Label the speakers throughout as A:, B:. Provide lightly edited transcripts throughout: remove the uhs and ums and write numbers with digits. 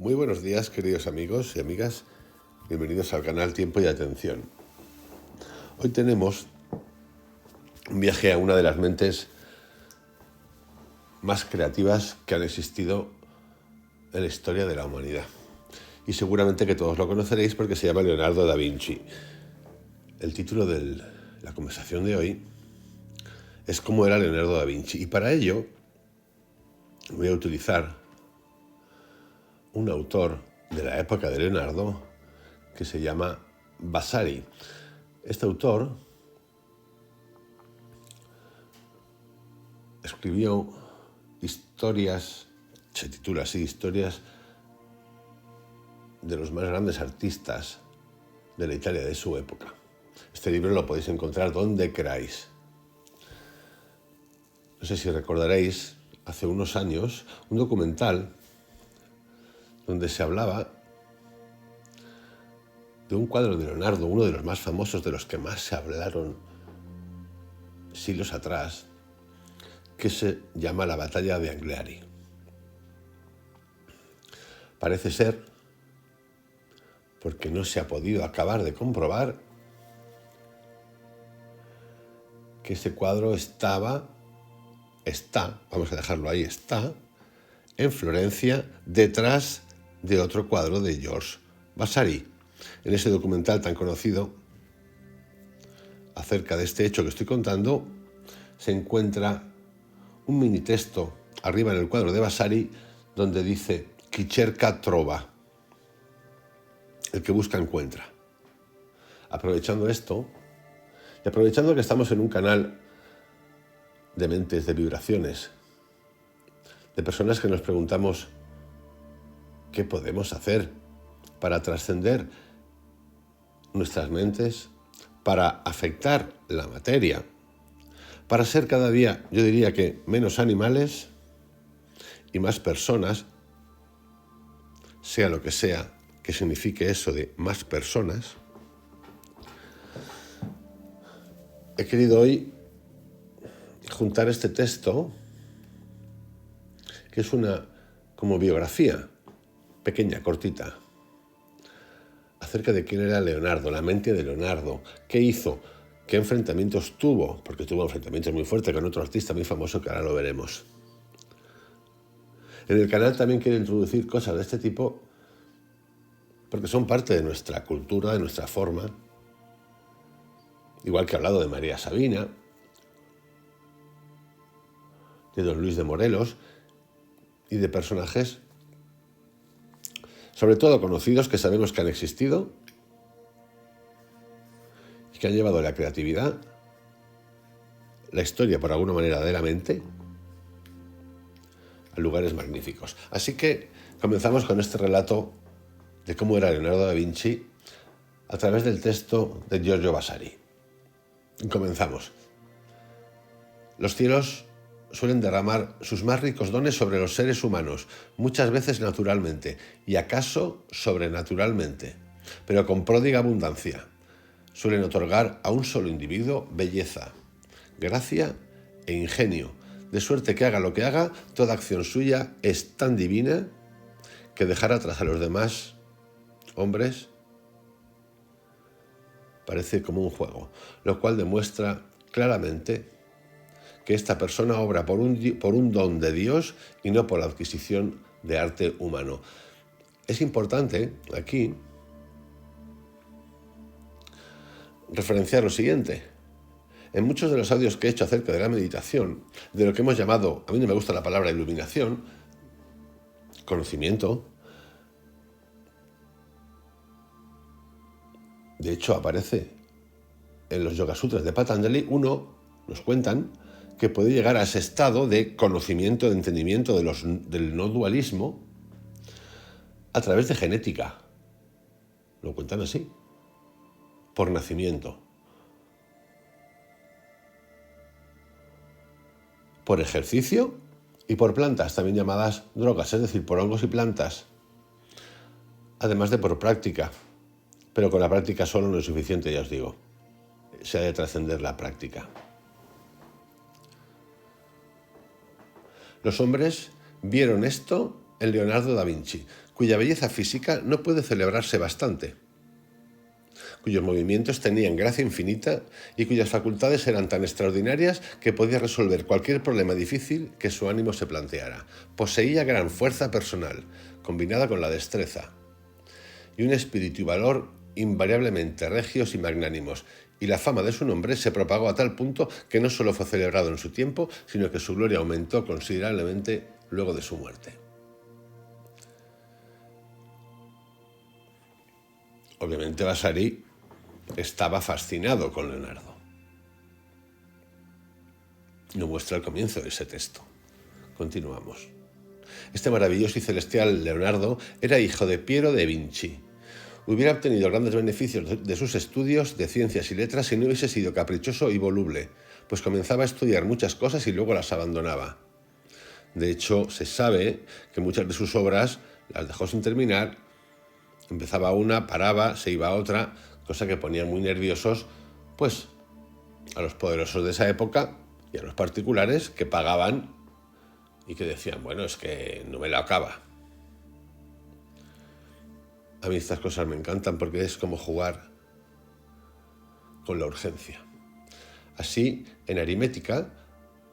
A: Muy buenos días, queridos amigos y amigas. Bienvenidos al canal Tiempo y Atención. Hoy tenemos un viaje a una de las mentes más creativas que han existido en la historia de la humanidad. Y seguramente que todos lo conoceréis porque se llama Leonardo da Vinci. El título de la conversación de hoy es ¿Cómo era Leonardo da Vinci? Y para ello voy a utilizar un autor de la época de Leonardo que se llama Vasari. Este autor escribió historias, se titula así, historias de los más grandes artistas de la Italia de su época. Este libro lo podéis encontrar donde queráis. No sé si recordaréis, hace unos años, un documental donde se hablaba de un cuadro de Leonardo, uno de los más famosos, de los que más se hablaron siglos atrás, que se llama la Batalla de Anghiari. Parece ser, porque no se ha podido acabar de comprobar, que ese cuadro está, vamos a dejarlo ahí, está en Florencia detrás de otro cuadro de George Vasari. En ese documental tan conocido acerca de este hecho que estoy contando, se encuentra un mini texto arriba en el cuadro de Vasari donde dice «Chi cerca trova», el que busca encuentra. Aprovechando esto, y aprovechando que estamos en un canal de mentes, de vibraciones, de personas que nos preguntamos ¿qué podemos hacer para trascender nuestras mentes, para afectar la materia, para ser cada día, yo diría que menos animales y más personas, sea lo que sea que signifique eso de más personas? He querido hoy juntar este texto, que es una como biografía pequeña, cortita, acerca de quién era Leonardo, la mente de Leonardo, qué hizo, qué enfrentamientos tuvo, porque tuvo enfrentamientos muy fuertes con otro artista muy famoso que ahora lo veremos. En el canal también quiero introducir cosas de este tipo porque son parte de nuestra cultura, de nuestra forma, igual que he hablado de María Sabina, de Don Luis de Morelos y de personajes sobre todo conocidos que sabemos que han existido y que han llevado la creatividad, la historia por alguna manera de la mente, a lugares magníficos. Así que comenzamos con este relato de cómo era Leonardo da Vinci a través del texto de Giorgio Vasari. Y comenzamos. Los cielos suelen derramar sus más ricos dones sobre los seres humanos, muchas veces naturalmente, y acaso sobrenaturalmente, pero con pródiga abundancia. Suelen otorgar a un solo individuo belleza, gracia e ingenio, de suerte que haga lo que haga, toda acción suya es tan divina que dejar atrás a los demás hombres parece como un juego, lo cual demuestra claramente que esta persona obra por un don de Dios y no por la adquisición de arte humano. Es importante aquí referenciar lo siguiente. En muchos de los audios que he hecho acerca de la meditación, de lo que hemos llamado, a mí no me gusta la palabra iluminación, conocimiento, de hecho aparece en los Yoga Sutras de Patanjali, nos cuentan, que puede llegar a ese estado de conocimiento, de entendimiento del no dualismo a través de genética. Lo cuentan así, por nacimiento, por ejercicio y por plantas, también llamadas drogas, es decir, por hongos y plantas, además de por práctica. Pero con la práctica solo no es suficiente, ya os digo. Se ha de trascender la práctica. Los hombres vieron esto en Leonardo da Vinci, cuya belleza física no puede celebrarse bastante, cuyos movimientos tenían gracia infinita y cuyas facultades eran tan extraordinarias que podía resolver cualquier problema difícil que su ánimo se planteara. Poseía gran fuerza personal, combinada con la destreza, y un espíritu y valor invariablemente regios y magnánimos, y la fama de su nombre se propagó a tal punto que no solo fue celebrado en su tiempo, sino que su gloria aumentó considerablemente luego de su muerte. Obviamente Vasari estaba fascinado con Leonardo. Nos muestra el comienzo de ese texto. Continuamos. Este maravilloso y celestial Leonardo era hijo de Piero de Vinci. Hubiera obtenido grandes beneficios de sus estudios de ciencias y letras si no hubiese sido caprichoso y voluble, pues comenzaba a estudiar muchas cosas y luego las abandonaba. De hecho, se sabe que muchas de sus obras las dejó sin terminar. Empezaba una, paraba, se iba a otra, cosa que ponía muy nerviosos, pues, a los poderosos de esa época y a los particulares que pagaban y que decían, bueno, es que no me lo acaba. A mí estas cosas me encantan porque es como jugar con la urgencia. Así, en aritmética,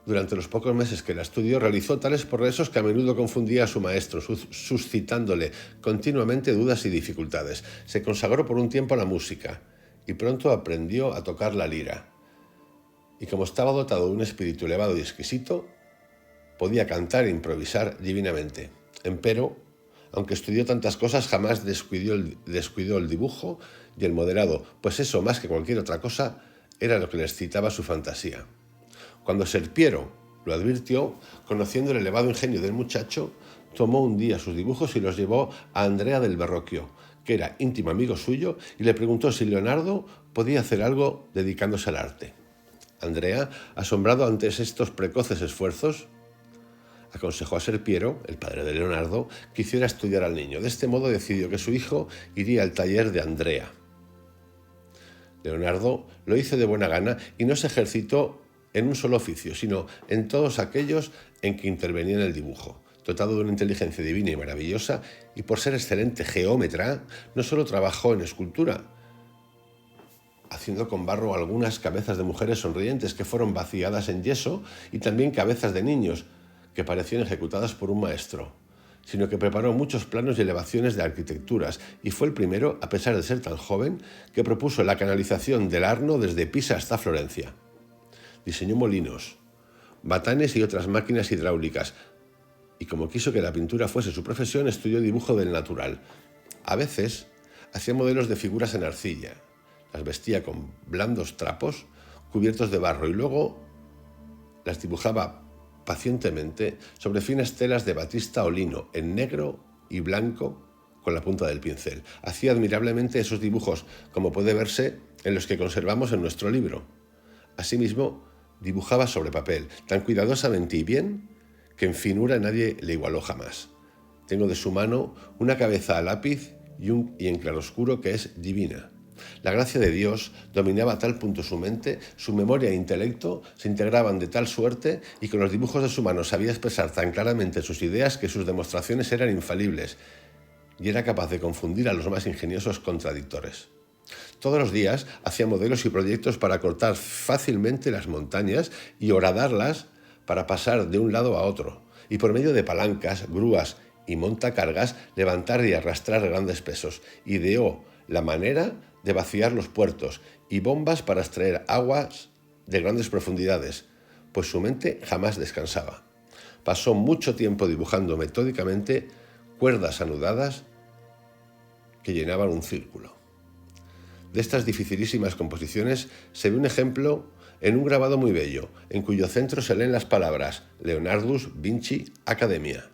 A: durante los pocos meses que la estudió, realizó tales progresos que a menudo confundía a su maestro, suscitándole continuamente dudas y dificultades. Se consagró por un tiempo a la música y pronto aprendió a tocar la lira. Y como estaba dotado de un espíritu elevado y exquisito, podía cantar e improvisar divinamente. Empero, aunque estudió tantas cosas, jamás descuidó el dibujo y el modelado, pues eso, más que cualquier otra cosa, era lo que le excitaba su fantasía. Cuando Ser Piero lo advirtió, conociendo el elevado ingenio del muchacho, tomó un día sus dibujos y los llevó a Andrea del Verrocchio, que era íntimo amigo suyo, y le preguntó si Leonardo podía hacer algo dedicándose al arte. Andrea, asombrado ante estos precoces esfuerzos, aconsejó a Ser Piero, el padre de Leonardo, que hiciera estudiar al niño. De este modo decidió que su hijo iría al taller de Andrea. Leonardo lo hizo de buena gana y no se ejercitó en un solo oficio, sino en todos aquellos en que intervenía en el dibujo. Dotado de una inteligencia divina y maravillosa, y por ser excelente geómetra, no solo trabajó en escultura, haciendo con barro algunas cabezas de mujeres sonrientes que fueron vaciadas en yeso, y también cabezas de niños, que parecían ejecutadas por un maestro, sino que preparó muchos planos y elevaciones de arquitecturas, y fue el primero, a pesar de ser tan joven, que propuso la canalización del Arno desde Pisa hasta Florencia. Diseñó molinos, batanes y otras máquinas hidráulicas, y como quiso que la pintura fuese su profesión, estudió dibujo del natural. A veces hacía modelos de figuras en arcilla, las vestía con blandos trapos cubiertos de barro y luego las dibujaba pacientemente sobre finas telas de batista o lino, en negro y blanco, con la punta del pincel. Hacía admirablemente esos dibujos, como puede verse en los que conservamos en nuestro libro. Asimismo, dibujaba sobre papel, tan cuidadosamente y bien, que en finura nadie le igualó jamás. Tengo de su mano una cabeza a lápiz y en claroscuro que es divina. La gracia de Dios dominaba a tal punto su mente, su memoria e intelecto se integraban de tal suerte y con los dibujos de su mano sabía expresar tan claramente sus ideas que sus demostraciones eran infalibles y era capaz de confundir a los más ingeniosos contradictores. Todos los días hacía modelos y proyectos para cortar fácilmente las montañas y horadarlas para pasar de un lado a otro, y por medio de palancas, grúas y montacargas levantar y arrastrar grandes pesos. Ideó la manera de vaciar los puertos y bombas para extraer aguas de grandes profundidades, pues su mente jamás descansaba. Pasó mucho tiempo dibujando metódicamente cuerdas anudadas que llenaban un círculo. De estas dificilísimas composiciones se ve un ejemplo en un grabado muy bello, en cuyo centro se leen las palabras Leonardus Vinci Academia.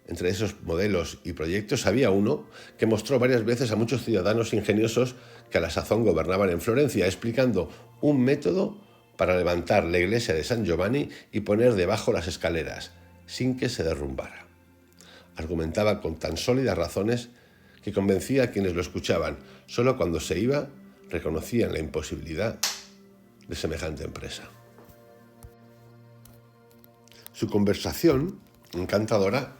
A: Entre esos modelos y proyectos había uno que mostró varias veces a muchos ciudadanos ingeniosos que a la sazón gobernaban en Florencia, explicando un método para levantar la iglesia de San Giovanni y poner debajo las escaleras, sin que se derrumbara. Argumentaba con tan sólidas razones que convencía a quienes lo escuchaban. Solo cuando se iba reconocían la imposibilidad de semejante empresa. Su conversación, encantadora,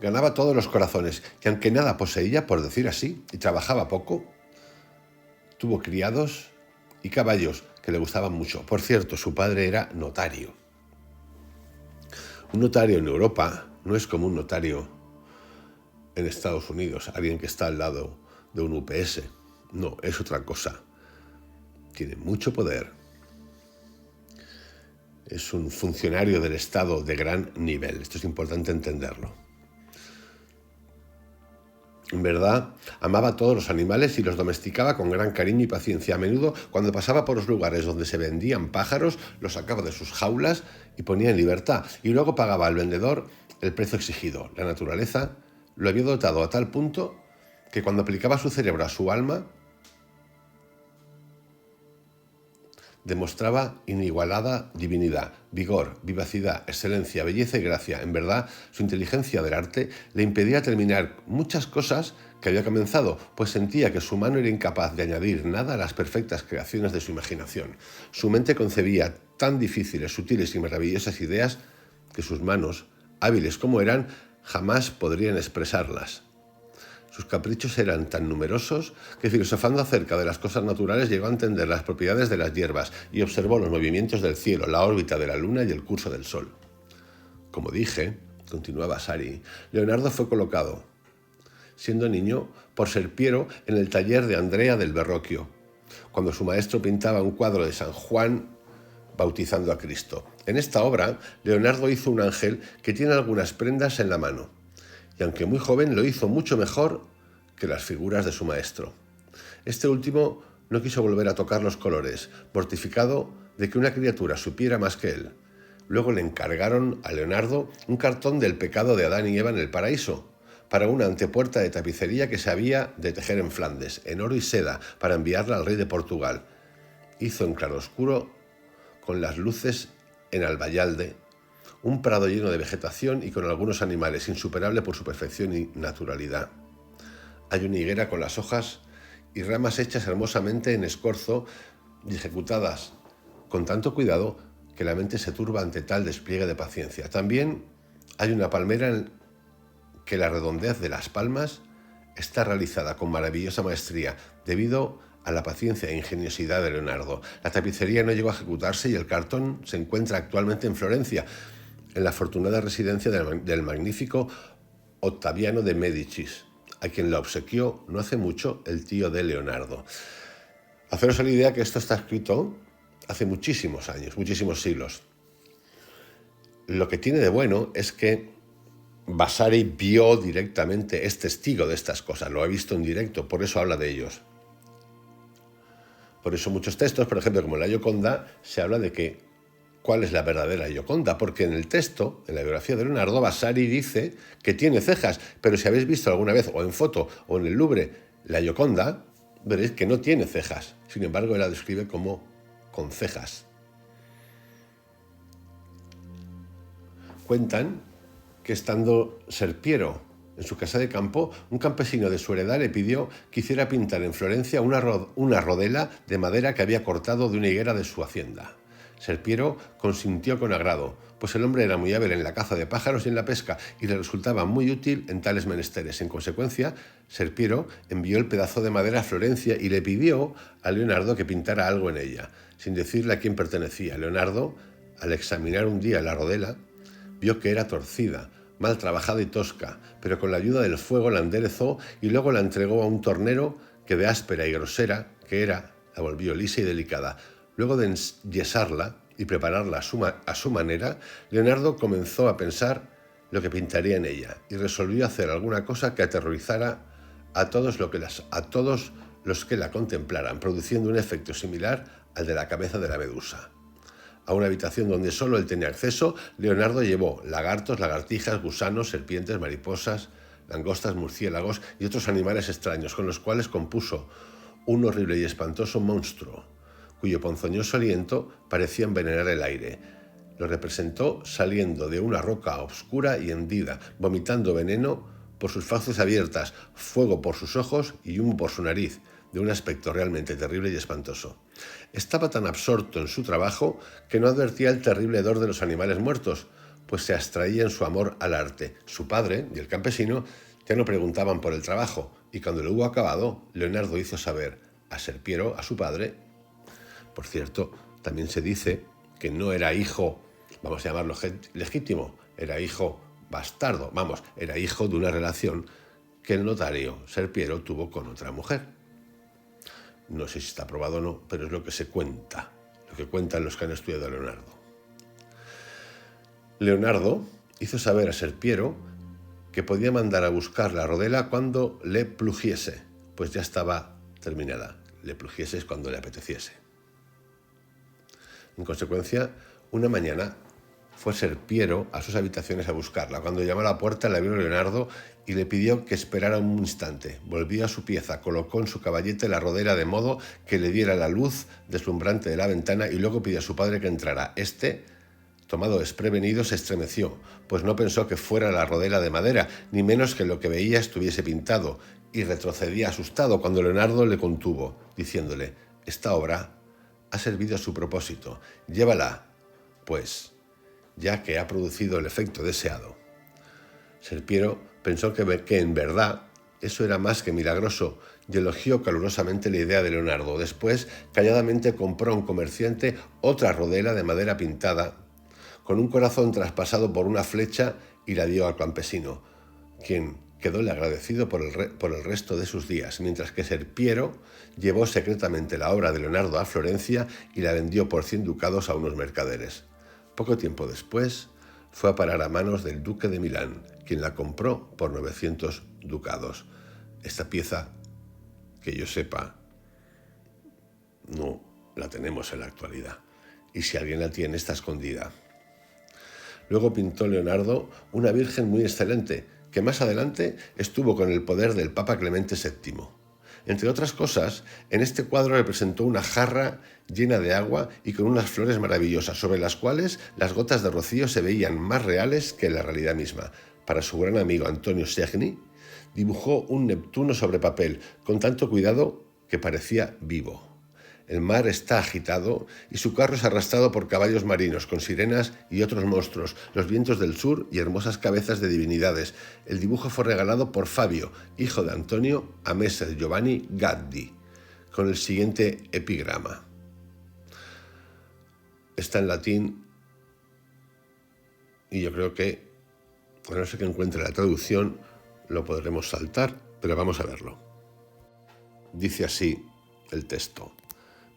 A: ganaba todos los corazones, y aunque nada poseía, por decir así, y trabajaba poco, tuvo criados y caballos que le gustaban mucho. Por cierto, su padre era notario. Un notario en Europa no es como un notario en Estados Unidos, alguien que está al lado de un UPS. No, es otra cosa. Tiene mucho poder. Es un funcionario del Estado de gran nivel. Esto es importante entenderlo. En verdad, amaba a todos los animales y los domesticaba con gran cariño y paciencia. A menudo, cuando pasaba por los lugares donde se vendían pájaros, los sacaba de sus jaulas y ponía en libertad. Y luego pagaba al vendedor el precio exigido. La naturaleza lo había dotado a tal punto que cuando aplicaba su cerebro a su alma, demostraba inigualada divinidad, vigor, vivacidad, excelencia, belleza y gracia. En verdad, su inteligencia del arte le impedía terminar muchas cosas que había comenzado, pues sentía que su mano era incapaz de añadir nada a las perfectas creaciones de su imaginación. Su mente concebía tan difíciles, sutiles y maravillosas ideas que sus manos, hábiles como eran, jamás podrían expresarlas. Sus caprichos eran tan numerosos que, filosofando acerca de las cosas naturales, llegó a entender las propiedades de las hierbas y observó los movimientos del cielo, la órbita de la luna y el curso del sol. Como dije, continúa Vasari, Leonardo fue colocado, siendo niño, por Serpiero en el taller de Andrea del Verrocchio, cuando su maestro pintaba un cuadro de San Juan bautizando a Cristo. En esta obra, Leonardo hizo un ángel que tiene algunas prendas en la mano, y aunque muy joven lo hizo mucho mejor que las figuras de su maestro. Este último no quiso volver a tocar los colores, mortificado de que una criatura supiera más que él. Luego le encargaron a Leonardo un cartón del pecado de Adán y Eva en el paraíso, para una antepuerta de tapicería que se había de tejer en Flandes, en oro y seda, para enviarla al rey de Portugal. Hizo en claroscuro, con las luces en albayalde, un prado lleno de vegetación y con algunos animales, insuperable por su perfección y naturalidad. Hay una higuera con las hojas y ramas hechas hermosamente en escorzo y ejecutadas con tanto cuidado que la mente se turba ante tal despliegue de paciencia. También hay una palmera en que la redondez de las palmas está realizada con maravillosa maestría debido a la paciencia e ingeniosidad de Leonardo. La tapicería no llegó a ejecutarse y el cartón se encuentra actualmente en Florencia, en la afortunada residencia del magnífico Ottaviano de Médicis, a quien la obsequió no hace mucho el tío de Leonardo. Haceros la idea que esto está escrito hace muchísimos años, muchísimos siglos. Lo que tiene de bueno es que Vasari vio directamente, es testigo de estas cosas, lo ha visto en directo, por eso habla de ellos. Por eso muchos textos, por ejemplo, como la Gioconda, se habla de que ¿cuál es la verdadera Gioconda? Porque en el texto, en la biografía de Leonardo, Vasari dice que tiene cejas, pero si habéis visto alguna vez, o en foto, o en el Louvre, la Gioconda, veréis que no tiene cejas. Sin embargo, él la describe como con cejas. Cuentan que estando Serpiero en su casa de campo, un campesino de su heredad le pidió que hiciera pintar en Florencia una rodela de madera que había cortado de una higuera de su hacienda. Serpiero consintió con agrado, pues el hombre era muy hábil en la caza de pájaros y en la pesca, y le resultaba muy útil en tales menesteres. En consecuencia, Serpiero envió el pedazo de madera a Florencia y le pidió a Leonardo que pintara algo en ella, sin decirle a quién pertenecía. Leonardo, al examinar un día la rodela, vio que era torcida, mal trabajada y tosca, pero con la ayuda del fuego la enderezó y luego la entregó a un tornero que de áspera y grosera que era, la volvió lisa y delicada. Luego de enyesarla y prepararla a su manera, Leonardo comenzó a pensar lo que pintaría en ella y resolvió hacer alguna cosa que aterrorizara a todos los que la contemplaran, produciendo un efecto similar al de la cabeza de la medusa. A una habitación donde solo él tenía acceso, Leonardo llevó lagartos, lagartijas, gusanos, serpientes, mariposas, langostas, murciélagos y otros animales extraños, con los cuales compuso un horrible y espantoso monstruo, cuyo ponzoñoso aliento parecía envenenar el aire. Lo representó saliendo de una roca oscura y hendida, vomitando veneno por sus fauces abiertas, fuego por sus ojos y humo por su nariz, de un aspecto realmente terrible y espantoso. Estaba tan absorto en su trabajo que no advertía el terrible hedor de los animales muertos, pues se abstraía en su amor al arte. Su padre y el campesino ya no preguntaban por el trabajo, y cuando lo hubo acabado, Leonardo hizo saber a Serpiero, a su padre. Por cierto, también se dice que no era hijo, vamos a llamarlo legítimo, era hijo bastardo, era hijo de una relación que el notario Serpiero tuvo con otra mujer. No sé si está probado o no, pero es lo que se cuenta, lo que cuentan los que han estudiado a Leonardo. Leonardo hizo saber a Serpiero que podía mandar a buscar la rodela cuando le plugiese, pues ya estaba terminada. Le plugiese es cuando le apeteciese. En consecuencia, una mañana fue Serpiero a sus habitaciones a buscarla. Cuando llamó a la puerta, la vio Leonardo y le pidió que esperara un instante. Volvió a su pieza, colocó en su caballete la rodela de modo que le diera la luz deslumbrante de la ventana y luego pidió a su padre que entrara. Este, tomado desprevenido, se estremeció, pues no pensó que fuera la rodela de madera, ni menos que lo que veía estuviese pintado, y retrocedía asustado cuando Leonardo le contuvo, diciéndole: «Esta obra ha servido a su propósito. Llévala, pues, ya que ha producido el efecto deseado». Serpiero pensó que en verdad eso era más que milagroso y elogió calurosamente la idea de Leonardo. Después, calladamente compró a un comerciante otra rodela de madera pintada con un corazón traspasado por una flecha y la dio al campesino, quien quedóle agradecido por el resto de sus días, mientras que Serpiero llevó secretamente la obra de Leonardo a Florencia y la vendió por 100 ducados a unos mercaderes. Poco tiempo después, fue a parar a manos del duque de Milán, quien la compró por 900 ducados. Esta pieza, que yo sepa, no la tenemos en la actualidad, y si alguien la tiene, está escondida. Luego pintó Leonardo una Virgen muy excelente, que más adelante estuvo con el poder del Papa Clemente VII. Entre otras cosas, en este cuadro representó una jarra llena de agua y con unas flores maravillosas, sobre las cuales las gotas de rocío se veían más reales que la realidad misma. Para su gran amigo Antonio Segni, dibujó un Neptuno sobre papel, con tanto cuidado que parecía vivo. El mar está agitado y su carro es arrastrado por caballos marinos, con sirenas y otros monstruos, los vientos del sur y hermosas cabezas de divinidades. El dibujo fue regalado por Fabio, hijo de Antonio, a Messer Giovanni Gaddi, con el siguiente epigrama. Está en latín y yo creo que, a no ser que encuentre la traducción, lo podremos saltar, pero vamos a verlo. Dice así el texto: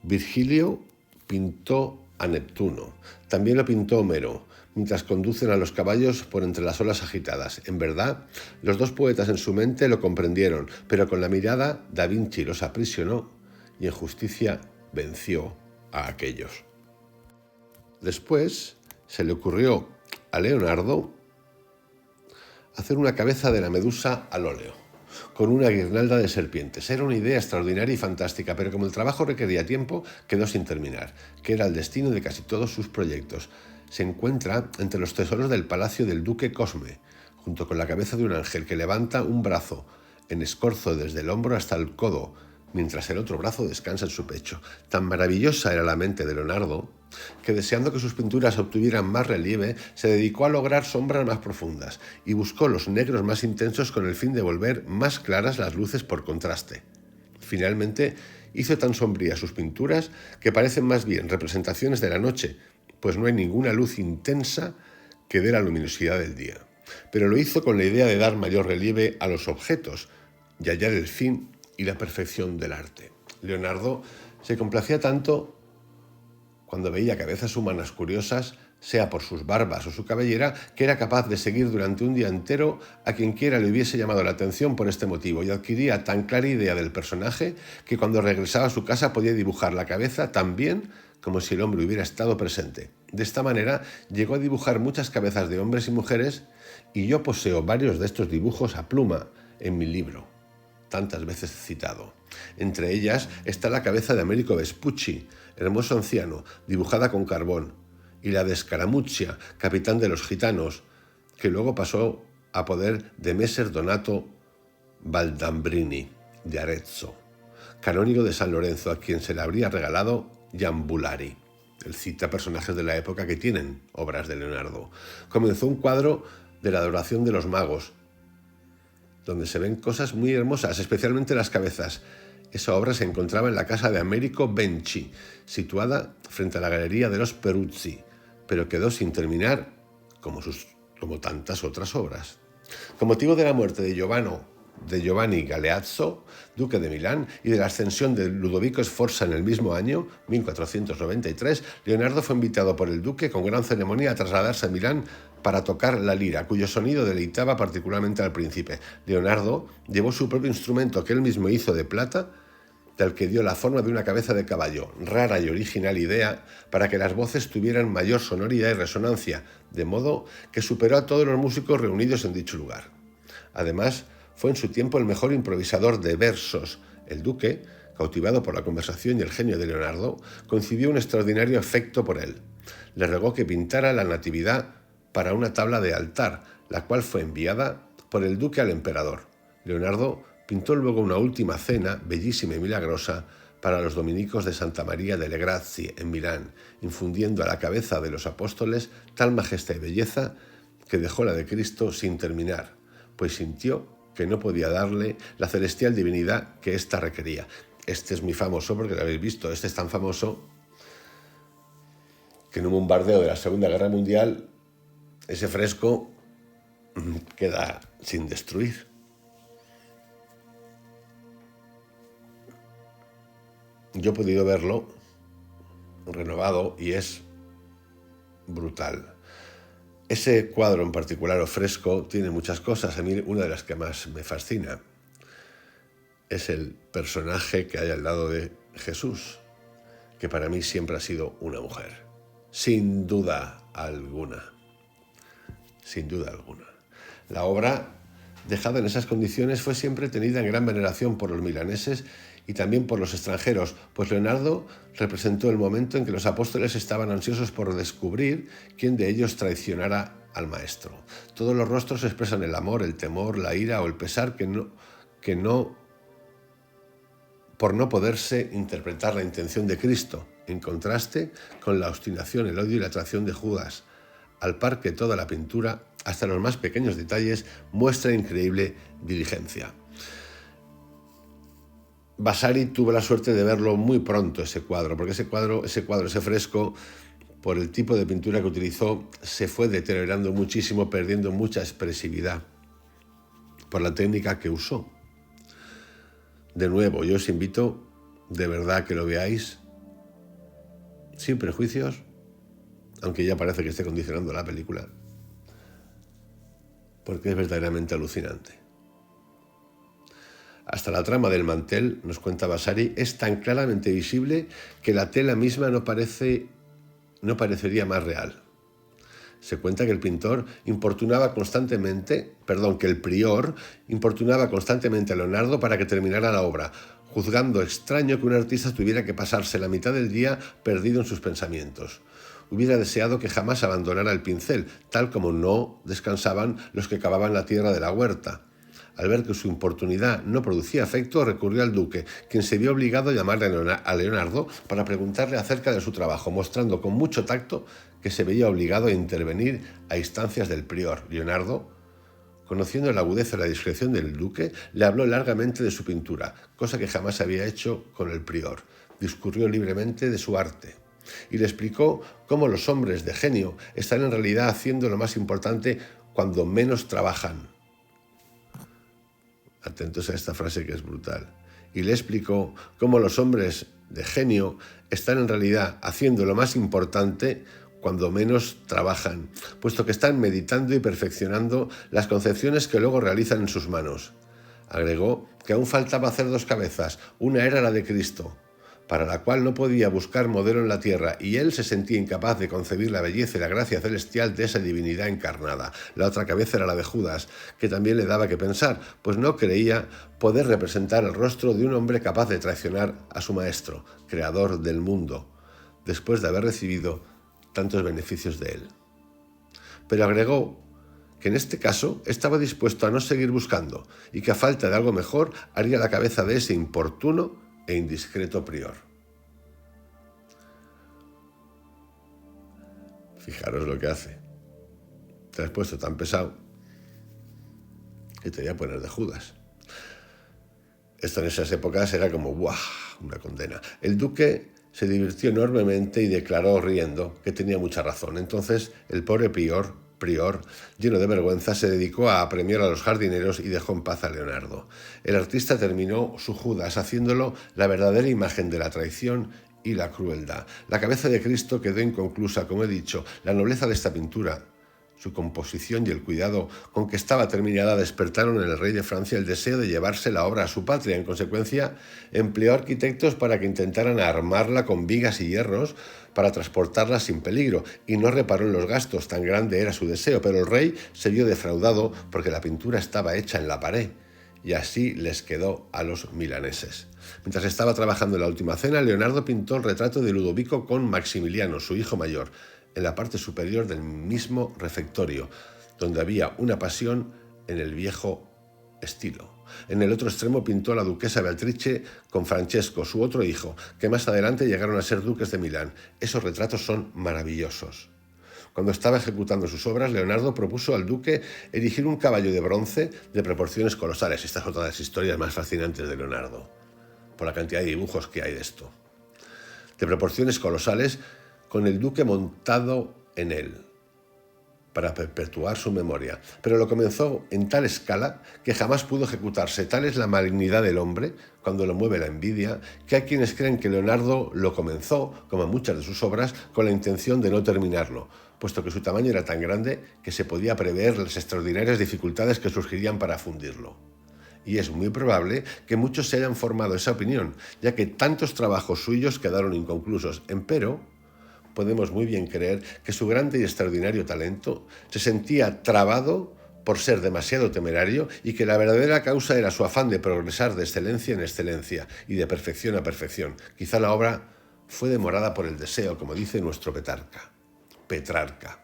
A: Virgilio pintó a Neptuno, también lo pintó Homero, mientras conducen a los caballos por entre las olas agitadas. En verdad, los dos poetas en su mente lo comprendieron, pero con la mirada Da Vinci los aprisionó y en justicia venció a aquellos. Después se le ocurrió a Leonardo hacer una cabeza de la medusa al óleo, con una guirnalda de serpientes. Era una idea extraordinaria y fantástica, pero como el trabajo requería tiempo, quedó sin terminar, que era el destino de casi todos sus proyectos. Se encuentra entre los tesoros del palacio del duque Cosme, junto con la cabeza de un ángel que levanta un brazo en escorzo desde el hombro hasta el codo, mientras el otro brazo descansa en su pecho. Tan maravillosa era la mente de Leonardo que, deseando que sus pinturas obtuvieran más relieve, se dedicó a lograr sombras más profundas y buscó los negros más intensos con el fin de volver más claras las luces por contraste. Finalmente, hizo tan sombrías sus pinturas que parecen más bien representaciones de la noche, pues no hay ninguna luz intensa que dé la luminosidad del día. Pero lo hizo con la idea de dar mayor relieve a los objetos y hallar el fin y la perfección del arte. Leonardo se complacía tanto cuando veía cabezas humanas curiosas, sea por sus barbas o su cabellera, que era capaz de seguir durante un día entero a quien quiera le hubiese llamado la atención por este motivo, y adquiría tan clara idea del personaje que cuando regresaba a su casa podía dibujar la cabeza tan bien como si el hombre hubiera estado presente. De esta manera llegó a dibujar muchas cabezas de hombres y mujeres, y yo poseo varios de estos dibujos a pluma en mi libro, tantas veces citado. Entre ellas está la cabeza de Américo Vespucci, hermoso anciano, dibujada con carbón, y la de Scaramuccia, capitán de los gitanos, que luego pasó a poder de Messer Donato Valdambrini de Arezzo, canónigo de San Lorenzo, a quien se le habría regalado Giambulari. Él cita personajes de la época que tienen obras de Leonardo. Comenzó un cuadro de la adoración de los magos, donde se ven cosas muy hermosas, especialmente las cabezas. Esa obra se encontraba en la casa de Americo Benci, situada frente a la Galería de los Peruzzi, pero quedó sin terminar, como tantas otras obras. Con motivo de la muerte de Giovanni Galeazzo, duque de Milán, y de la ascensión de Ludovico Sforza en el mismo año, 1493, Leonardo fue invitado por el duque con gran ceremonia a trasladarse a Milán para tocar la lira, cuyo sonido deleitaba particularmente al príncipe. Leonardo llevó su propio instrumento que él mismo hizo de plata, del que dio la forma de una cabeza de caballo, rara y original idea para que las voces tuvieran mayor sonoridad y resonancia, de modo que superó a todos los músicos reunidos en dicho lugar. Además, fue en su tiempo el mejor improvisador de versos. El duque, cautivado por la conversación y el genio de Leonardo, concibió un extraordinario afecto por él. Le rogó que pintara la Natividad para una tabla de altar, la cual fue enviada por el duque al emperador. Leonardo pintó luego una última cena, bellísima y milagrosa, para los dominicos de Santa María delle Grazie, en Milán, infundiendo a la cabeza de los apóstoles tal majestad y belleza que dejó la de Cristo sin terminar, pues sintió que no podía darle la celestial divinidad que ésta requería. Este es muy famoso porque lo habéis visto, este es tan famoso que en un bombardeo de la Segunda Guerra Mundial ese fresco queda sin destruir. Yo he podido verlo renovado y es brutal. Ese cuadro en particular, o fresco, tiene muchas cosas. A mí una de las que más me fascina es el personaje que hay al lado de Jesús, que para mí siempre ha sido una mujer, sin duda alguna. Sin duda alguna. La obra, dejada en esas condiciones, fue siempre tenida en gran veneración por los milaneses y también por los extranjeros, pues Leonardo representó el momento en que los apóstoles estaban ansiosos por descubrir quién de ellos traicionara al maestro. Todos los rostros expresan el amor, el temor, la ira o el pesar por no poderse interpretar la intención de Cristo, en contraste con la obstinación, el odio y la atracción de Judas, al par que toda la pintura, hasta los más pequeños detalles, muestra increíble diligencia. Vasari tuvo la suerte de verlo muy pronto, ese cuadro, porque ese fresco, por el tipo de pintura que utilizó, se fue deteriorando muchísimo, perdiendo mucha expresividad por la técnica que usó. De nuevo, yo os invito de verdad que lo veáis sin prejuicios, aunque ya parece que esté condicionando la película, porque es verdaderamente alucinante. Hasta la trama del mantel, nos cuenta Vasari, es tan claramente visible que la tela misma no parecería más real. Se cuenta que el prior importunaba constantemente a Leonardo para que terminara la obra, juzgando extraño que un artista tuviera que pasarse la mitad del día perdido en sus pensamientos. Hubiera deseado que jamás abandonara el pincel, tal como no descansaban los que cavaban la tierra de la huerta. Al ver que su importunidad no producía efecto, recurrió al duque, quien se vio obligado a llamarle a Leonardo para preguntarle acerca de su trabajo, mostrando con mucho tacto que se veía obligado a intervenir a instancias del prior. Leonardo, conociendo la agudeza y la discreción del duque, le habló largamente de su pintura, cosa que jamás había hecho con el prior. Discurrió libremente de su arte y le explicó cómo los hombres de genio están en realidad haciendo lo más importante cuando menos trabajan. Atentos a esta frase que es brutal. Y le explicó cómo los hombres de genio están en realidad haciendo lo más importante cuando menos trabajan, puesto que están meditando y perfeccionando las concepciones que luego realizan en sus manos. Agregó que aún faltaba hacer dos cabezas, una era la de Cristo, para la cual no podía buscar modelo en la tierra, y él se sentía incapaz de concebir la belleza y la gracia celestial de esa divinidad encarnada. La otra cabeza era la de Judas, que también le daba que pensar, pues no creía poder representar el rostro de un hombre capaz de traicionar a su maestro, creador del mundo, después de haber recibido tantos beneficios de él. Pero agregó que en este caso estaba dispuesto a no seguir buscando, y que a falta de algo mejor haría la cabeza de ese importuno e indiscreto prior. Fijaros lo que hace. Te has puesto tan pesado que te voy a poner de Judas. Esto en esas épocas era como ¡buah!, una condena. El duque se divirtió enormemente y declaró riendo que tenía mucha razón. Entonces el pobre prior, lleno de vergüenza, se dedicó a apremiar a los jardineros y dejó en paz a Leonardo. El artista terminó su Judas haciéndolo la verdadera imagen de la traición y la crueldad. La cabeza de Cristo quedó inconclusa, como he dicho. La nobleza de esta pintura, su composición y el cuidado con que estaba terminada despertaron en el rey de Francia el deseo de llevarse la obra a su patria. En consecuencia, empleó arquitectos para que intentaran armarla con vigas y hierros para transportarla sin peligro, y no reparó en los gastos, tan grande era su deseo. Pero el rey se vio defraudado porque la pintura estaba hecha en la pared, y así les quedó a los milaneses. Mientras estaba trabajando en la última cena, Leonardo pintó el retrato de Ludovico con Maximiliano, su hijo mayor, en la parte superior del mismo refectorio, donde había una pasión en el viejo estilo. En el otro extremo pintó a la duquesa Beatrice con Francesco, su otro hijo, que más adelante llegaron a ser duques de Milán. Esos retratos son maravillosos. Cuando estaba ejecutando sus obras, Leonardo propuso al duque erigir un caballo de bronce de proporciones colosales. Esta es otra de las historias más fascinantes de Leonardo, por la cantidad de dibujos que hay de esto. De proporciones colosales, con el duque montado en él, para perpetuar su memoria. Pero lo comenzó en tal escala que jamás pudo ejecutarse. Tal es la malignidad del hombre, cuando lo mueve la envidia, que hay quienes creen que Leonardo lo comenzó, como muchas de sus obras, con la intención de no terminarlo, puesto que su tamaño era tan grande que se podía prever las extraordinarias dificultades que surgirían para fundirlo. Y es muy probable que muchos se hayan formado esa opinión, ya que tantos trabajos suyos quedaron inconclusos. Empero, podemos muy bien creer que su grande y extraordinario talento se sentía trabado por ser demasiado temerario y que la verdadera causa era su afán de progresar de excelencia en excelencia y de perfección a perfección. Quizá la obra fue demorada por el deseo, como dice nuestro Petrarca.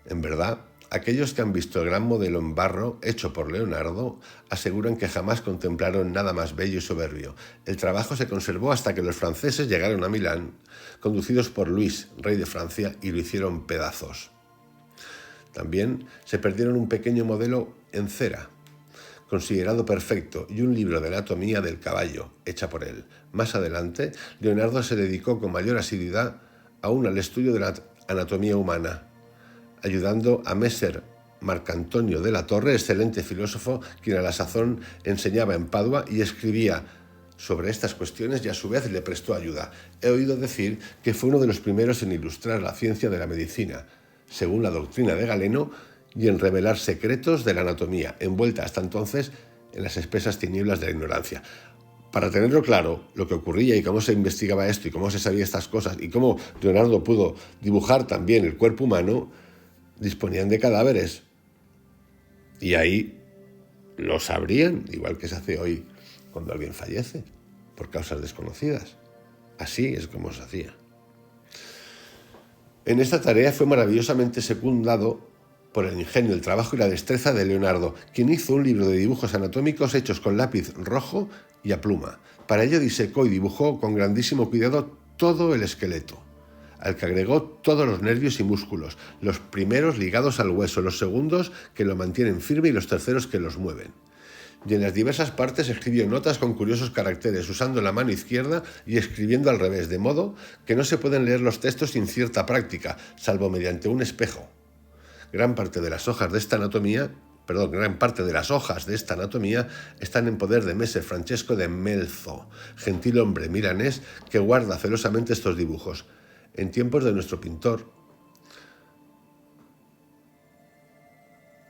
A: En verdad, aquellos que han visto el gran modelo en barro hecho por Leonardo aseguran que jamás contemplaron nada más bello y soberbio. El trabajo se conservó hasta que los franceses llegaron a Milán, conducidos por Luis, rey de Francia, y lo hicieron pedazos. También se perdieron un pequeño modelo en cera, considerado perfecto, y un libro de anatomía del caballo, hecha por él. Más adelante, Leonardo se dedicó con mayor asiduidad aún al estudio de la anatomía humana, ayudando a Messer Marcantonio de la Torre, excelente filósofo, quien a la sazón enseñaba en Padua y escribía sobre estas cuestiones y a su vez le prestó ayuda. He oído decir que fue uno de los primeros en ilustrar la ciencia de la medicina, según la doctrina de Galeno, y en revelar secretos de la anatomía, envuelta hasta entonces en las espesas tinieblas de la ignorancia. Para tenerlo claro, lo que ocurría y cómo se investigaba esto y cómo se sabía estas cosas y cómo Leonardo pudo dibujar también el cuerpo humano, disponían de cadáveres. Y ahí lo sabrían, igual que se hace hoy cuando alguien fallece, por causas desconocidas. Así es como se hacía. En esta tarea fue maravillosamente secundado por el ingenio, el trabajo y la destreza de Leonardo, quien hizo un libro de dibujos anatómicos hechos con lápiz rojo y a pluma. Para ello disecó y dibujó con grandísimo cuidado todo el esqueleto, al que agregó todos los nervios y músculos, los primeros ligados al hueso, los segundos que lo mantienen firme y los terceros que los mueven. Y en las diversas partes escribió notas con curiosos caracteres, usando la mano izquierda y escribiendo al revés, de modo que no se pueden leer los textos sin cierta práctica, salvo mediante un espejo. Gran parte de las hojas de esta anatomía están en poder de Messer Francesco de Melzo, gentil hombre milanés que guarda celosamente estos dibujos. En tiempos de nuestro pintor,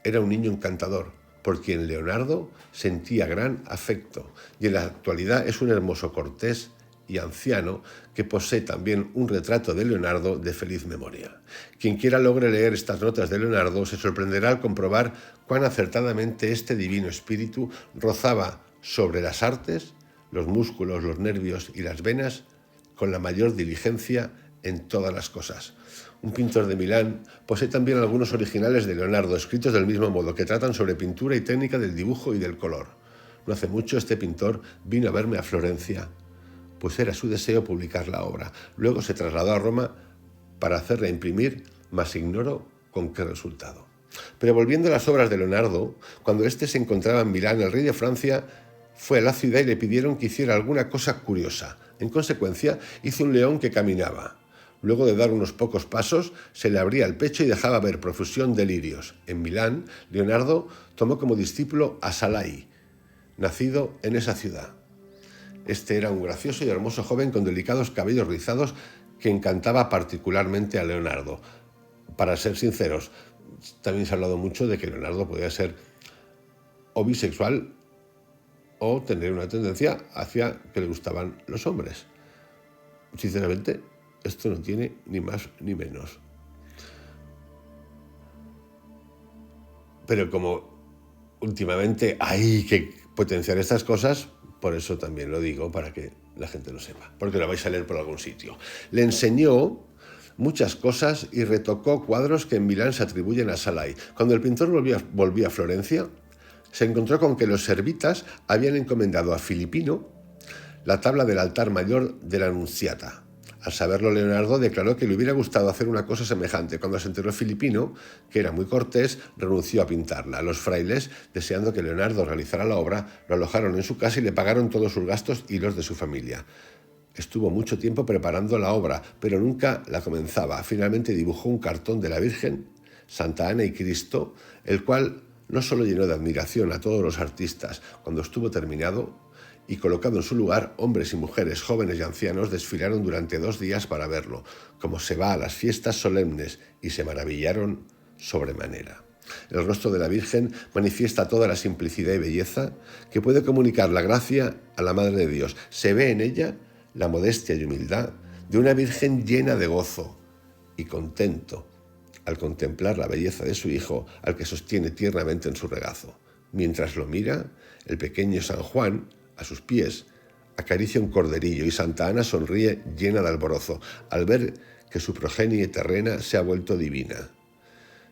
A: era un niño encantador, por quien Leonardo sentía gran afecto, y en la actualidad es un hermoso cortés y anciano que posee también un retrato de Leonardo de feliz memoria. Quien quiera logre leer estas notas de Leonardo se sorprenderá al comprobar cuán acertadamente este divino espíritu rozaba sobre las artes, los músculos, los nervios y las venas con la mayor diligencia en todas las cosas. Un pintor de Milán posee también algunos originales de Leonardo, escritos del mismo modo, que tratan sobre pintura y técnica del dibujo y del color. No hace mucho este pintor vino a verme a Florencia, pues era su deseo publicar la obra. Luego se trasladó a Roma para hacerla imprimir, mas ignoro con qué resultado. Pero volviendo a las obras de Leonardo, cuando éste se encontraba en Milán, el rey de Francia fue a la ciudad y le pidieron que hiciera alguna cosa curiosa. En consecuencia, hizo un león que caminaba. Luego de dar unos pocos pasos, se le abría el pecho y dejaba ver profusión de lirios. En Milán, Leonardo tomó como discípulo a Salai, nacido en esa ciudad. Este era un gracioso y hermoso joven con delicados cabellos rizados que encantaba particularmente a Leonardo. Para ser sinceros, también se ha hablado mucho de que Leonardo podía ser o bisexual o tener una tendencia hacia que le gustaban los hombres. Sinceramente, esto no tiene ni más ni menos. Pero como últimamente hay que potenciar estas cosas, por eso también lo digo, para que la gente lo sepa, porque lo vais a leer por algún sitio. Le enseñó muchas cosas y retocó cuadros que en Milán se atribuyen a Salai. Cuando el pintor volvió a Florencia, se encontró con que los servitas habían encomendado a Filipino la tabla del altar mayor de la Nunziata. Al saberlo, Leonardo declaró que le hubiera gustado hacer una cosa semejante. Cuando se enteró Filipino, que era muy cortés, renunció a pintarla. Los frailes, deseando que Leonardo realizara la obra, lo alojaron en su casa y le pagaron todos sus gastos y los de su familia. Estuvo mucho tiempo preparando la obra, pero nunca la comenzaba. Finalmente dibujó un cartón de la Virgen, Santa Ana y Cristo, el cual no solo llenó de admiración a todos los artistas. Cuando estuvo terminado y colocado en su lugar, hombres y mujeres, jóvenes y ancianos, desfilaron durante 2 días para verlo, como se va a las fiestas solemnes, y se maravillaron sobremanera. El rostro de la Virgen manifiesta toda la simplicidad y belleza que puede comunicar la gracia a la Madre de Dios. Se ve en ella la modestia y humildad de una Virgen llena de gozo y contento al contemplar la belleza de su Hijo, al que sostiene tiernamente en su regazo. Mientras lo mira, el pequeño San Juan, a sus pies, acaricia un corderillo y Santa Ana sonríe llena de alborozo al ver que su progenie terrena se ha vuelto divina.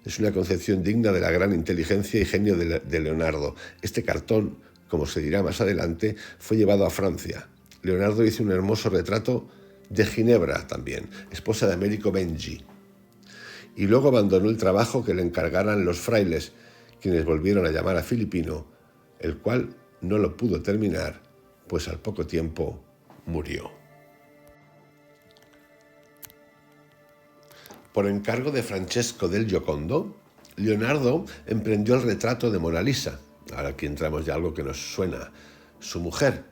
A: Es una concepción digna de la gran inteligencia y genio de Leonardo. Este cartón, como se dirá más adelante, fue llevado a Francia. Leonardo hizo un hermoso retrato de Ginebra también, esposa de Américo Benji. Y luego abandonó el trabajo que le encargaran los frailes, quienes volvieron a llamar a Filipino, el cual no lo pudo terminar, pues al poco tiempo murió. Por encargo de Francesco del Giocondo, Leonardo emprendió el retrato de Mona Lisa, ahora aquí entramos ya algo que nos suena, su mujer,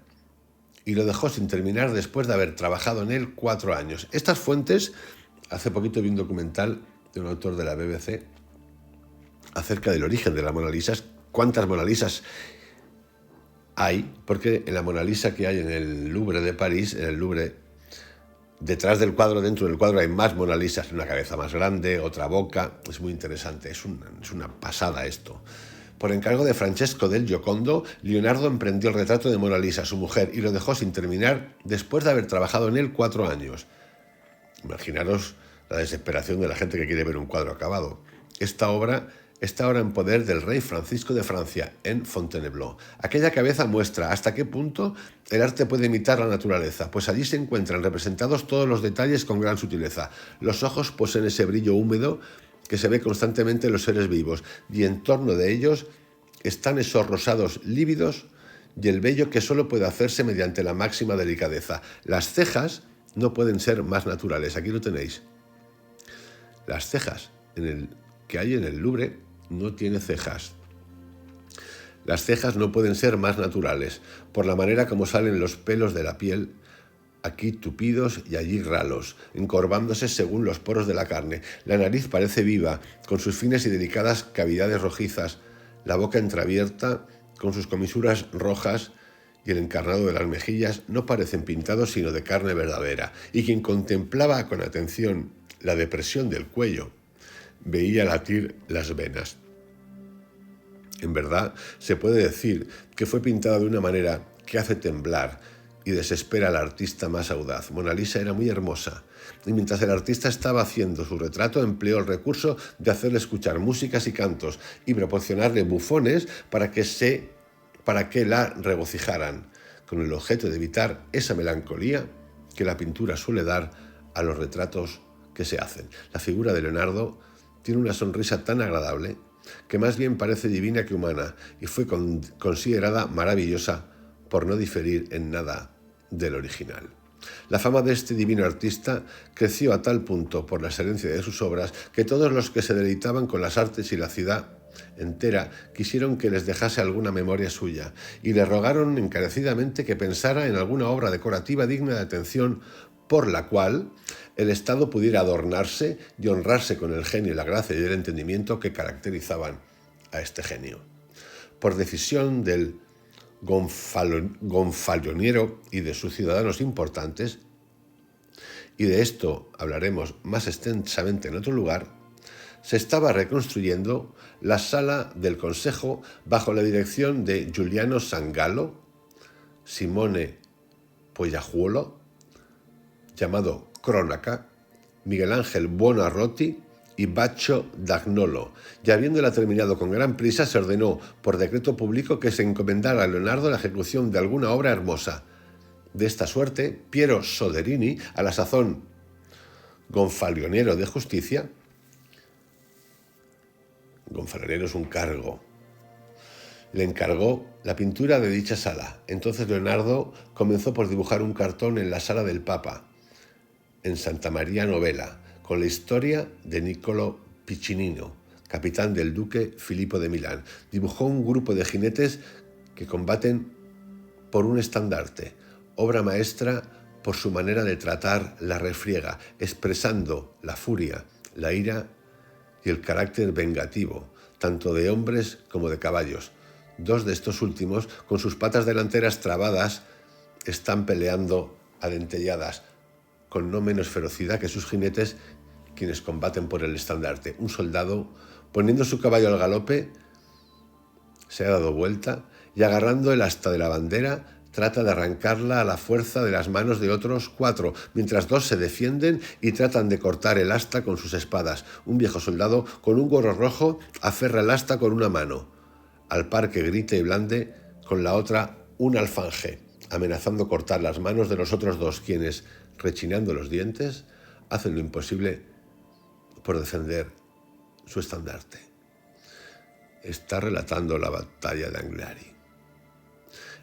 A: y lo dejó sin terminar después de haber trabajado en él 4 años. Estas fuentes, hace poquito vi un documental de un autor de la BBC acerca del origen de la Mona Lisa, cuántas Mona Lisas hay, porque en la Mona Lisa que hay en el Louvre de París, en el Louvre, detrás del cuadro, dentro del cuadro hay más Mona Lisas, una cabeza más grande, otra boca, es muy interesante, es una pasada esto. Por encargo de Francesco del Giocondo, Leonardo emprendió el retrato de Mona Lisa, su mujer, y lo dejó sin terminar después de haber trabajado en él 4 años. Imaginaros la desesperación de la gente que quiere ver un cuadro acabado. Esta obra está ahora en poder del rey Francisco de Francia, en Fontainebleau. Aquella cabeza muestra hasta qué punto el arte puede imitar la naturaleza, pues allí se encuentran representados todos los detalles con gran sutileza. Los ojos poseen ese brillo húmedo que se ve constantemente en los seres vivos, y en torno de ellos están esos rosados lívidos y el vello que solo puede hacerse mediante la máxima delicadeza. Las cejas no pueden ser más naturales. Aquí lo tenéis. Las cejas que hay en el Louvre no tiene cejas. Las cejas no pueden ser más naturales, por la manera como salen los pelos de la piel, aquí tupidos y allí ralos, encorvándose según los poros de la carne. La nariz parece viva, con sus finas y delicadas cavidades rojizas, la boca entreabierta, con sus comisuras rojas, y el encarnado de las mejillas no parecen pintados sino de carne verdadera, y quien contemplaba con atención la depresión del cuello, veía latir las venas. En verdad, se puede decir que fue pintada de una manera que hace temblar y desespera al artista más audaz. Mona Lisa era muy hermosa, y mientras el artista estaba haciendo su retrato, empleó el recurso de hacerle escuchar músicas y cantos y proporcionarle bufones para que la regocijaran, con el objeto de evitar esa melancolía que la pintura suele dar a los retratos que se hacen. La figura de Leonardo tiene una sonrisa tan agradable que más bien parece divina que humana y fue considerada maravillosa por no diferir en nada del original. La fama de este divino artista creció a tal punto por la excelencia de sus obras que todos los que se deleitaban con las artes y la ciudad entera quisieron que les dejase alguna memoria suya y le rogaron encarecidamente que pensara en alguna obra decorativa digna de atención por la cual el Estado pudiera adornarse y honrarse con el genio, la gracia y el entendimiento que caracterizaban a este genio. Por decisión del gonfaloniero y de sus ciudadanos importantes, y de esto hablaremos más extensamente en otro lugar, se estaba reconstruyendo la sala del Consejo bajo la dirección de Giuliano Sangallo, Simone Pollajuolo, llamado Cronaca, Miguel Ángel Buonarroti y Baccio d'Agnolo, y habiéndola terminado con gran prisa se ordenó por decreto público que se encomendara a Leonardo la ejecución de alguna obra hermosa. De esta suerte, Piero Soderini, a la sazón gonfaloniero de justicia, gonfaloniero es un cargo, le encargó la pintura de dicha sala. Entonces Leonardo comenzó por dibujar un cartón en la sala del Papa, en Santa María Novella, con la historia de Niccolò Piccinino, capitán del duque Filipo de Milán. Dibujó un grupo de jinetes que combaten por un estandarte, obra maestra por su manera de tratar la refriega, expresando la furia, la ira y el carácter vengativo, tanto de hombres como de caballos. Dos de estos últimos, con sus patas delanteras trabadas, están peleando adentelladas, con no menos ferocidad que sus jinetes, quienes combaten por el estandarte. Un soldado, poniendo su caballo al galope, se ha dado vuelta y agarrando el asta de la bandera, trata de arrancarla a la fuerza de las manos de otros 4, mientras 2 se defienden y tratan de cortar el asta con sus espadas. Un viejo soldado con un gorro rojo aferra el asta con una mano, al par que grita y blande con la otra un alfanje, amenazando cortar las manos de los otros 2, quienes, rechinando los dientes, hacen lo imposible por defender su estandarte. Está relatando la batalla de Anghiari.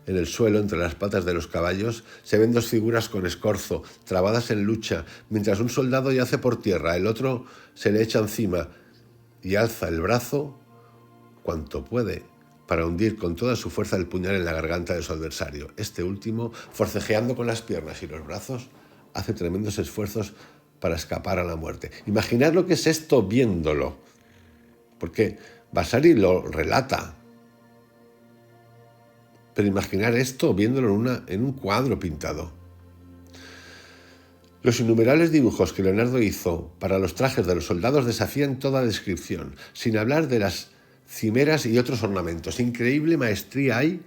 A: En el suelo, entre las patas de los caballos, se ven 2 figuras con escorzo, trabadas en lucha, mientras un soldado yace por tierra, el otro se le echa encima y alza el brazo cuanto puede para hundir con toda su fuerza el puñal en la garganta de su adversario. Este último, forcejeando con las piernas y los brazos, hace tremendos esfuerzos para escapar a la muerte. Imaginad lo que es esto viéndolo, porque Vasari lo relata, pero imaginar esto viéndolo en un cuadro pintado. Los innumerables dibujos que Leonardo hizo para los trajes de los soldados desafían toda descripción, sin hablar de las cimeras y otros ornamentos. Increíble maestría hay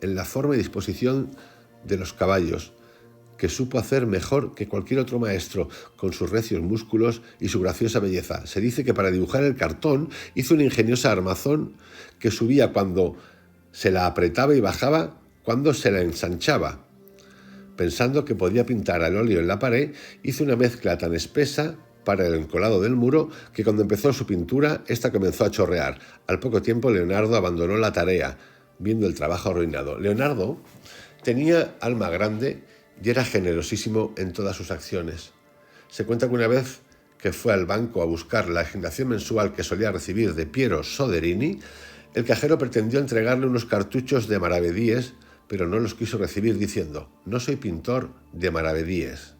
A: en la forma y disposición de los caballos, que supo hacer mejor que cualquier otro maestro, con sus recios músculos y su graciosa belleza. Se dice que para dibujar el cartón hizo una ingeniosa armazón que subía cuando se la apretaba y bajaba cuando se la ensanchaba. Pensando que podía pintar al óleo en la pared, hizo una mezcla tan espesa para el encolado del muro que cuando empezó su pintura, esta comenzó a chorrear. Al poco tiempo Leonardo abandonó la tarea, viendo el trabajo arruinado. Leonardo tenía alma grande y era generosísimo en todas sus acciones. Se cuenta que una vez que fue al banco a buscar la asignación mensual que solía recibir de Piero Soderini, el cajero pretendió entregarle unos cartuchos de maravedíes, pero no los quiso recibir diciendo: «No soy pintor de maravedíes».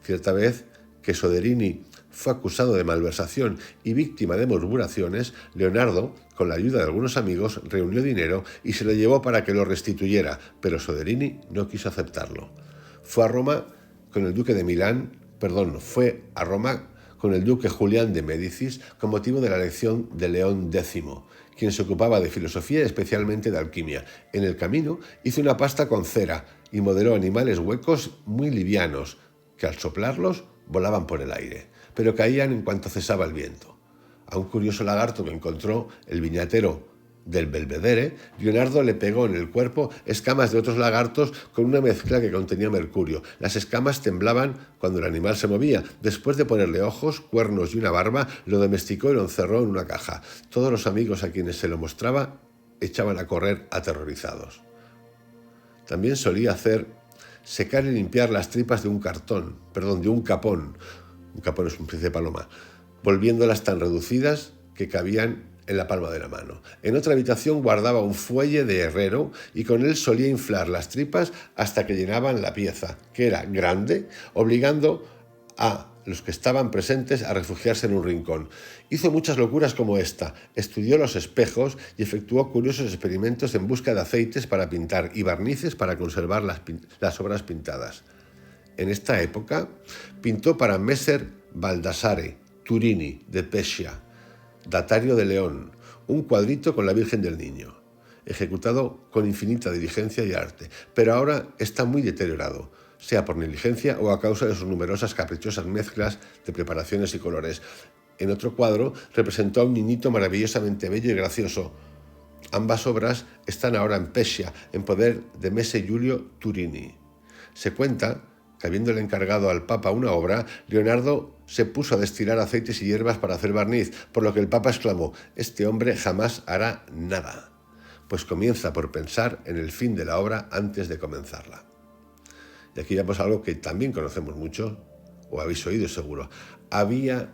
A: Cierta vez que Soderini fue acusado de malversación y víctima de murmuraciones, Leonardo, con la ayuda de algunos amigos, reunió dinero y se lo llevó para que lo restituyera, pero Soderini no quiso aceptarlo. Fue a Roma con el duque Julián de Médicis con motivo de la elección de León X, quien se ocupaba de filosofía y especialmente de alquimia. En el camino hizo una pasta con cera y modeló animales huecos muy livianos, que al soplarlos volaban por el aire, pero caían en cuanto cesaba el viento. A un curioso lagarto que encontró el viñatero del Belvedere, Leonardo le pegó en el cuerpo escamas de otros lagartos con una mezcla que contenía mercurio. Las escamas temblaban cuando el animal se movía. Después de ponerle ojos, cuernos y una barba, lo domesticó y lo encerró en una caja. Todos los amigos a quienes se lo mostraba echaban a correr aterrorizados. También solía hacer secar y limpiar las tripas de un capón. Un capón es un pez de paloma, volviéndolas tan reducidas que cabían en la palma de la mano. En otra habitación guardaba un fuelle de herrero y con él solía inflar las tripas hasta que llenaban la pieza, que era grande, obligando a los que estaban presentes a refugiarse en un rincón. Hizo muchas locuras como esta, estudió los espejos y efectuó curiosos experimentos en busca de aceites para pintar y barnices para conservar las obras pintadas. En esta época pintó para Messer Baldassare Turini de Pescia, Datario de León, un cuadrito con la Virgen del Niño, ejecutado con infinita diligencia y arte, pero ahora está muy deteriorado, sea por negligencia o a causa de sus numerosas caprichosas mezclas de preparaciones y colores. En otro cuadro representó a un niñito maravillosamente bello y gracioso. Ambas obras están ahora en Pescia, en poder de Messer Giulio Turini. Se cuenta que, habiéndole encargado al Papa una obra, Leonardo se puso a destilar aceites y hierbas para hacer barniz, por lo que el Papa exclamó: «Este hombre jamás hará nada», pues comienza por pensar en el fin de la obra antes de comenzarla. Y aquí vemos algo que también conocemos mucho, o habéis oído seguro. Había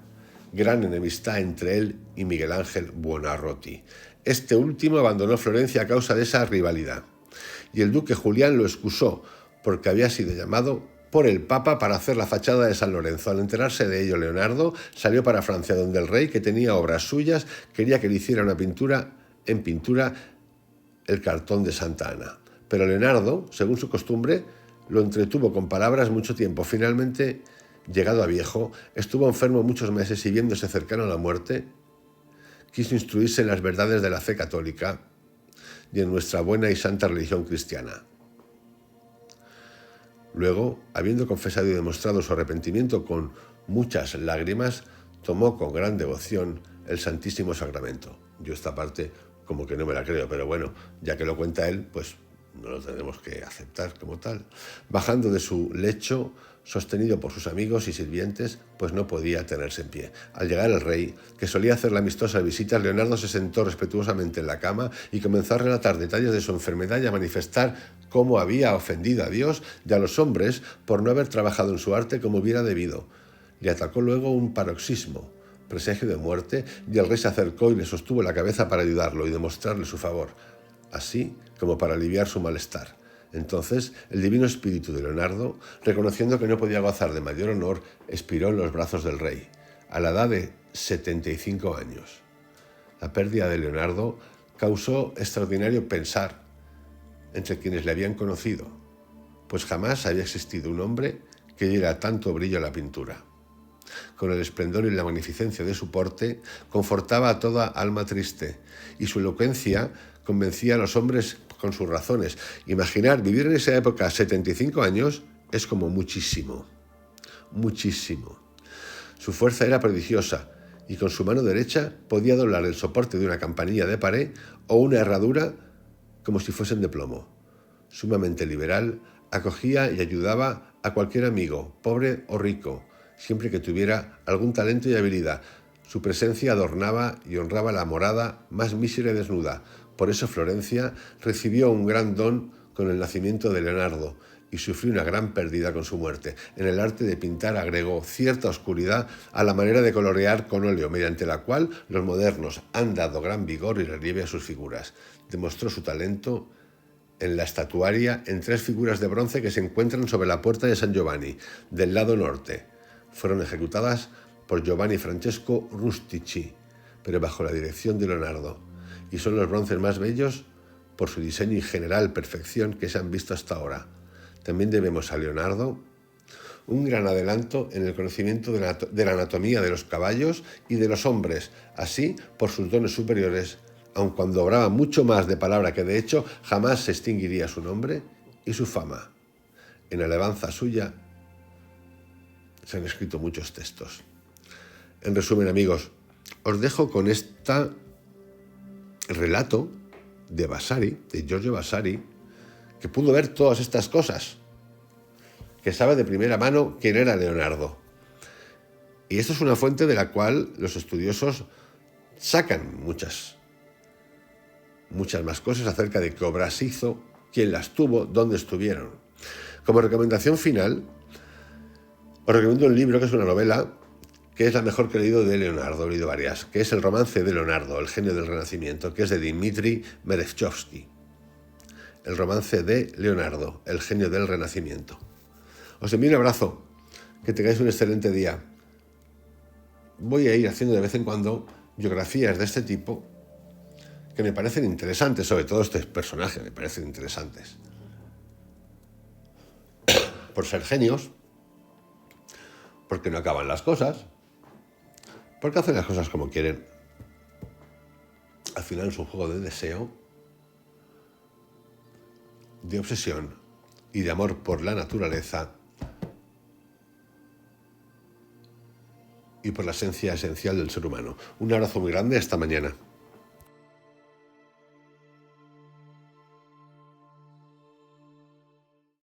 A: gran enemistad entre él y Miguel Ángel Buonarroti. Este último abandonó Florencia a causa de esa rivalidad, y el duque Julián lo excusó porque había sido llamado por el Papa para hacer la fachada de San Lorenzo. Al enterarse de ello, Leonardo salió para Francia, donde el rey, que tenía obras suyas, quería que le hiciera una pintura el cartón de Santa Ana. Pero Leonardo, según su costumbre, lo entretuvo con palabras mucho tiempo. Finalmente, llegado a viejo, estuvo enfermo muchos meses y, viéndose cercano a la muerte, quiso instruirse en las verdades de la fe católica y en nuestra buena y santa religión cristiana. Luego, habiendo confesado y demostrado su arrepentimiento con muchas lágrimas, tomó con gran devoción el Santísimo Sacramento. Yo esta parte como que no me la creo, pero bueno, ya que lo cuenta él, pues no lo tendremos que aceptar como tal. Bajando de su lecho, sostenido por sus amigos y sirvientes, pues no podía tenerse en pie. Al llegar el rey, que solía hacerle amistosas visitas, Leonardo se sentó respetuosamente en la cama y comenzó a relatar detalles de su enfermedad y a manifestar cómo había ofendido a Dios y a los hombres por no haber trabajado en su arte como hubiera debido. Le atacó luego un paroxismo, presagio de muerte, y el rey se acercó y le sostuvo la cabeza para ayudarlo y demostrarle su favor, así como para aliviar su malestar. Entonces, el divino espíritu de Leonardo, reconociendo que no podía gozar de mayor honor, expiró en los brazos del rey, a la edad de 75 años. La pérdida de Leonardo causó extraordinario pensar entre quienes le habían conocido, pues jamás había existido un hombre que diera tanto brillo a la pintura. Con el esplendor y la magnificencia de su porte, confortaba a toda alma triste, y su elocuencia convencía a los hombres con sus razones. Imaginar vivir en esa época 75 años es como muchísimo, muchísimo. Su fuerza era prodigiosa, y con su mano derecha podía doblar el soporte de una campanilla de pared o una herradura como si fuesen de plomo. Sumamente liberal, acogía y ayudaba a cualquier amigo, pobre o rico, siempre que tuviera algún talento y habilidad. Su presencia adornaba y honraba la morada más mísera y desnuda. Por eso Florencia recibió un gran don con el nacimiento de Leonardo y sufrió una gran pérdida con su muerte. En el arte de pintar agregó cierta oscuridad a la manera de colorear con óleo, mediante la cual los modernos han dado gran vigor y relieve a sus figuras. Demostró su talento en la estatuaria en 3 figuras de bronce que se encuentran sobre la puerta de San Giovanni, del lado norte. Fueron ejecutadas por Giovanni Francesco Rustici, pero bajo la dirección de Leonardo, y son los bronces más bellos por su diseño y general perfección que se han visto hasta ahora. También debemos a Leonardo un gran adelanto en el conocimiento de la anatomía de los caballos y de los hombres, así por sus dones superiores, aun cuando obraba mucho más de palabra que de hecho, jamás se extinguiría su nombre y su fama. En alabanza suya se han escrito muchos textos. En resumen, amigos, os dejo con este relato de Vasari, de Giorgio Vasari, que pudo ver todas estas cosas, que sabe de primera mano quién era Leonardo. Y esto es una fuente de la cual los estudiosos sacan muchas más cosas acerca de qué obras hizo, quién las tuvo, dónde estuvieron. Como recomendación final, os recomiendo un libro que es una novela, que es la mejor que he leído de Leonardo, he leído varias, que es El romance de Leonardo, el genio del Renacimiento, que es de Dmitri Merezhkovsky. El romance de Leonardo, el genio del Renacimiento. Os envío un abrazo, que tengáis un excelente día. Voy a ir haciendo de vez en cuando biografías de este tipo que me parecen interesantes, sobre todo estos personajes me parecen interesantes. Por ser genios, porque no acaban las cosas, porque hacen las cosas como quieren. Al final es un juego de deseo, de obsesión y de amor por la naturaleza y por la esencia esencial del ser humano. Un abrazo muy grande, hasta mañana.